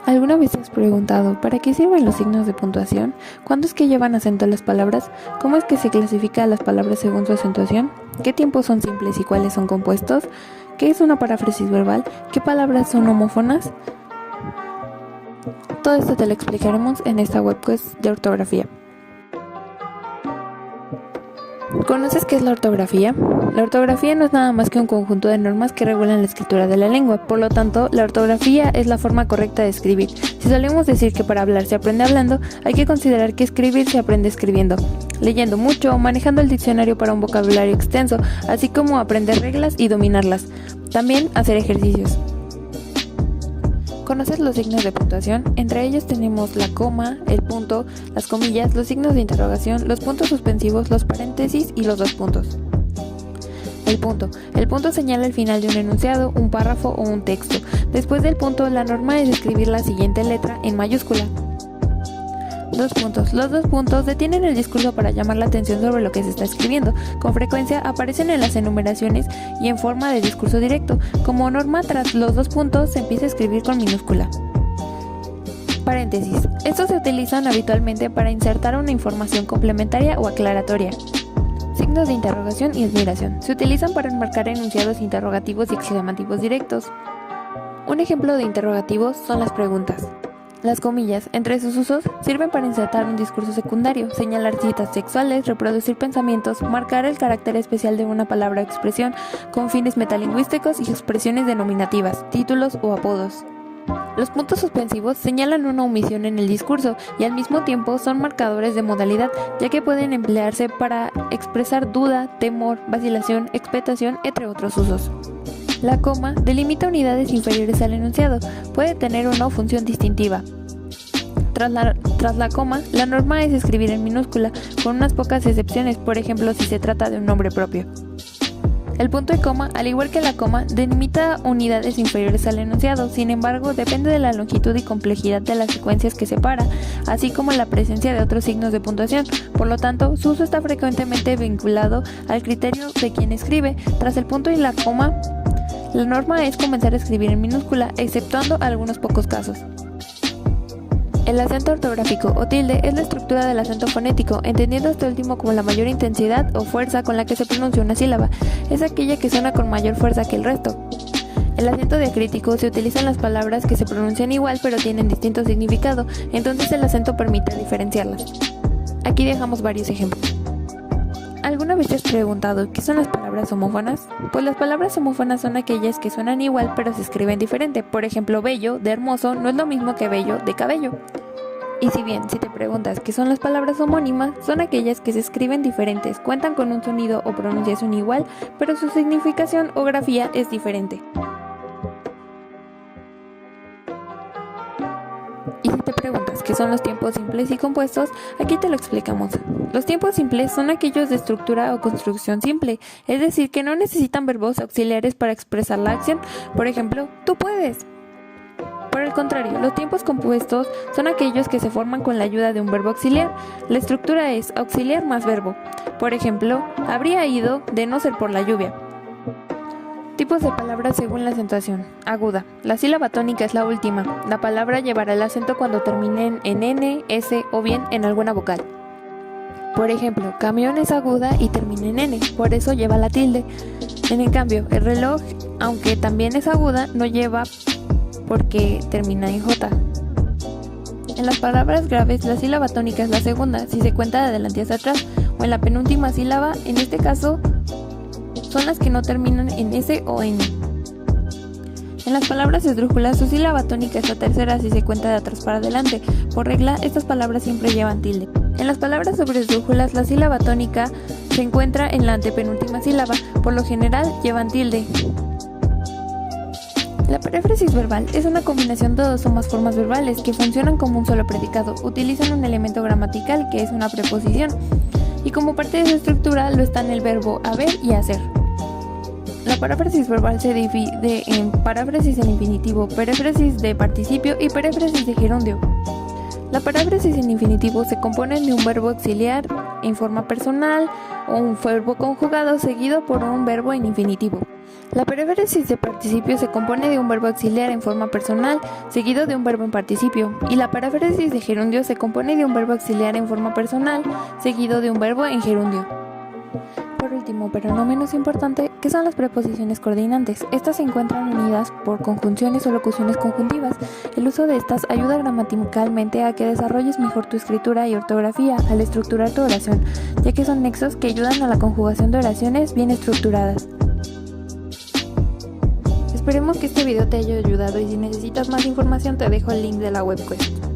¿Alguna vez te has preguntado para qué sirven los signos de puntuación? ¿Cuándo es que llevan acento las palabras? ¿Cómo es que se clasifica a las palabras según su acentuación? ¿Qué tiempos son simples y cuáles son compuestos? ¿Qué es una paráfrasis verbal? ¿Qué palabras son homófonas? Todo esto te lo explicaremos en esta webquest de ortografía. ¿Conoces qué es la ortografía? La ortografía no es nada más que un conjunto de normas que regulan la escritura de la lengua. Por lo tanto, la ortografía es la forma correcta de escribir. Si solemos decir que para hablar se aprende hablando, hay que considerar que escribir se aprende escribiendo, leyendo mucho, manejando el diccionario para un vocabulario extenso, así como aprender reglas y dominarlas. También hacer ejercicios. ¿Conoces los signos de puntuación? Entre ellos tenemos la coma, el punto, las comillas, los signos de interrogación, los puntos suspensivos, los paréntesis y los dos puntos. El punto. El punto señala el final de un enunciado, un párrafo o un texto. Después del punto, la norma es escribir la siguiente letra en mayúscula. Dos puntos. Los dos puntos detienen el discurso para llamar la atención sobre lo que se está escribiendo. Con frecuencia aparecen en las enumeraciones y en forma de discurso directo. Como norma, tras los dos puntos se empieza a escribir con minúscula. Paréntesis. Estos se utilizan habitualmente para insertar una información complementaria o aclaratoria. Signos de interrogación y admiración. Se utilizan para enmarcar enunciados interrogativos y exclamativos directos. Un ejemplo de interrogativos son las preguntas. Las comillas, entre sus usos, sirven para insertar un discurso secundario, señalar citas textuales, reproducir pensamientos, marcar el carácter especial de una palabra o expresión con fines metalingüísticos y expresiones denominativas, títulos o apodos. Los puntos suspensivos señalan una omisión en el discurso y al mismo tiempo son marcadores de modalidad, ya que pueden emplearse para expresar duda, temor, vacilación, expectación, entre otros usos. La coma delimita unidades inferiores al enunciado, puede tener o no función distintiva. Tras la coma, la norma es escribir en minúscula, con unas pocas excepciones, por ejemplo si se trata de un nombre propio. El punto y coma, al igual que la coma, delimita unidades inferiores al enunciado, sin embargo depende de la longitud y complejidad de las secuencias que separa, así como la presencia de otros signos de puntuación. Por lo tanto, su uso está frecuentemente vinculado al criterio de quien escribe. Tras el punto y la coma, la norma es comenzar a escribir en minúscula, exceptuando algunos pocos casos. El acento ortográfico o tilde es la estructura del acento fonético, entendiendo este último como la mayor intensidad o fuerza con la que se pronuncia una sílaba. Es aquella que suena con mayor fuerza que el resto. El acento diacrítico se utiliza en las palabras que se pronuncian igual pero tienen distinto significado, entonces el acento permite diferenciarlas. Aquí dejamos varios ejemplos. ¿Alguna vez te has preguntado qué son las palabras homófonas? Pues las palabras homófonas son aquellas que suenan igual pero se escriben diferente. Por ejemplo, bello de hermoso no es lo mismo que bello de cabello. Y si bien, si te preguntas qué son las palabras homónimas, son aquellas que se escriben diferentes, cuentan con un sonido o pronunciación igual, pero su significación o grafía es diferente. Y si te preguntas qué son los tiempos simples y compuestos, aquí te lo explicamos. Los tiempos simples son aquellos de estructura o construcción simple, es decir, que no necesitan verbos auxiliares para expresar la acción. Por ejemplo, tú puedes. Por el contrario, los tiempos compuestos son aquellos que se forman con la ayuda de un verbo auxiliar. La estructura es auxiliar más verbo. Por ejemplo, habría ido de no ser por la lluvia. Tipos de palabras según la acentuación. Aguda. La sílaba tónica es la última. La palabra llevará el acento cuando termine en N, S o bien en alguna vocal. Por ejemplo, camión es aguda y termina en N, por eso lleva la tilde. En cambio, el reloj, aunque también es aguda, no lleva porque termina en J. En las palabras graves, la sílaba tónica es la segunda, si se cuenta de adelante hacia atrás, o en la penúltima sílaba, en este caso, son las que no terminan en S o N. En las palabras esdrújulas, su sílaba tónica es la tercera si se cuenta de atrás para adelante. Por regla, estas palabras siempre llevan tilde. En las palabras sobre esdrújulas, la sílaba tónica se encuentra en la antepenúltima sílaba. Por lo general, llevan tilde. La paráfrasis verbal es una combinación de dos o más formas verbales que funcionan como un solo predicado. Utilizan un elemento gramatical que es una preposición. Y como parte de su estructura lo están el verbo haber y hacer. La paráfrasis verbal se divide en paráfrasis en infinitivo, peréfrasis de participio y peréfrasis de gerundio. La paráfrasis en infinitivo se compone de un verbo auxiliar en forma personal o un verbo conjugado seguido por un verbo en infinitivo. La perífrasis de participio se compone de un verbo auxiliar en forma personal, seguido de un verbo en participio, y la perífrasis de gerundio se compone de un verbo auxiliar en forma personal, seguido de un verbo en gerundio. Por último, pero no menos importante, ¿qué son las preposiciones coordinantes? Estas se encuentran unidas por conjunciones o locuciones conjuntivas. El uso de estas ayuda gramaticalmente a que desarrolles mejor tu escritura y ortografía al estructurar tu oración, ya que son nexos que ayudan a la conjugación de oraciones bien estructuradas. Esperemos que este video te haya ayudado y si necesitas más información te dejo el link de la webquest.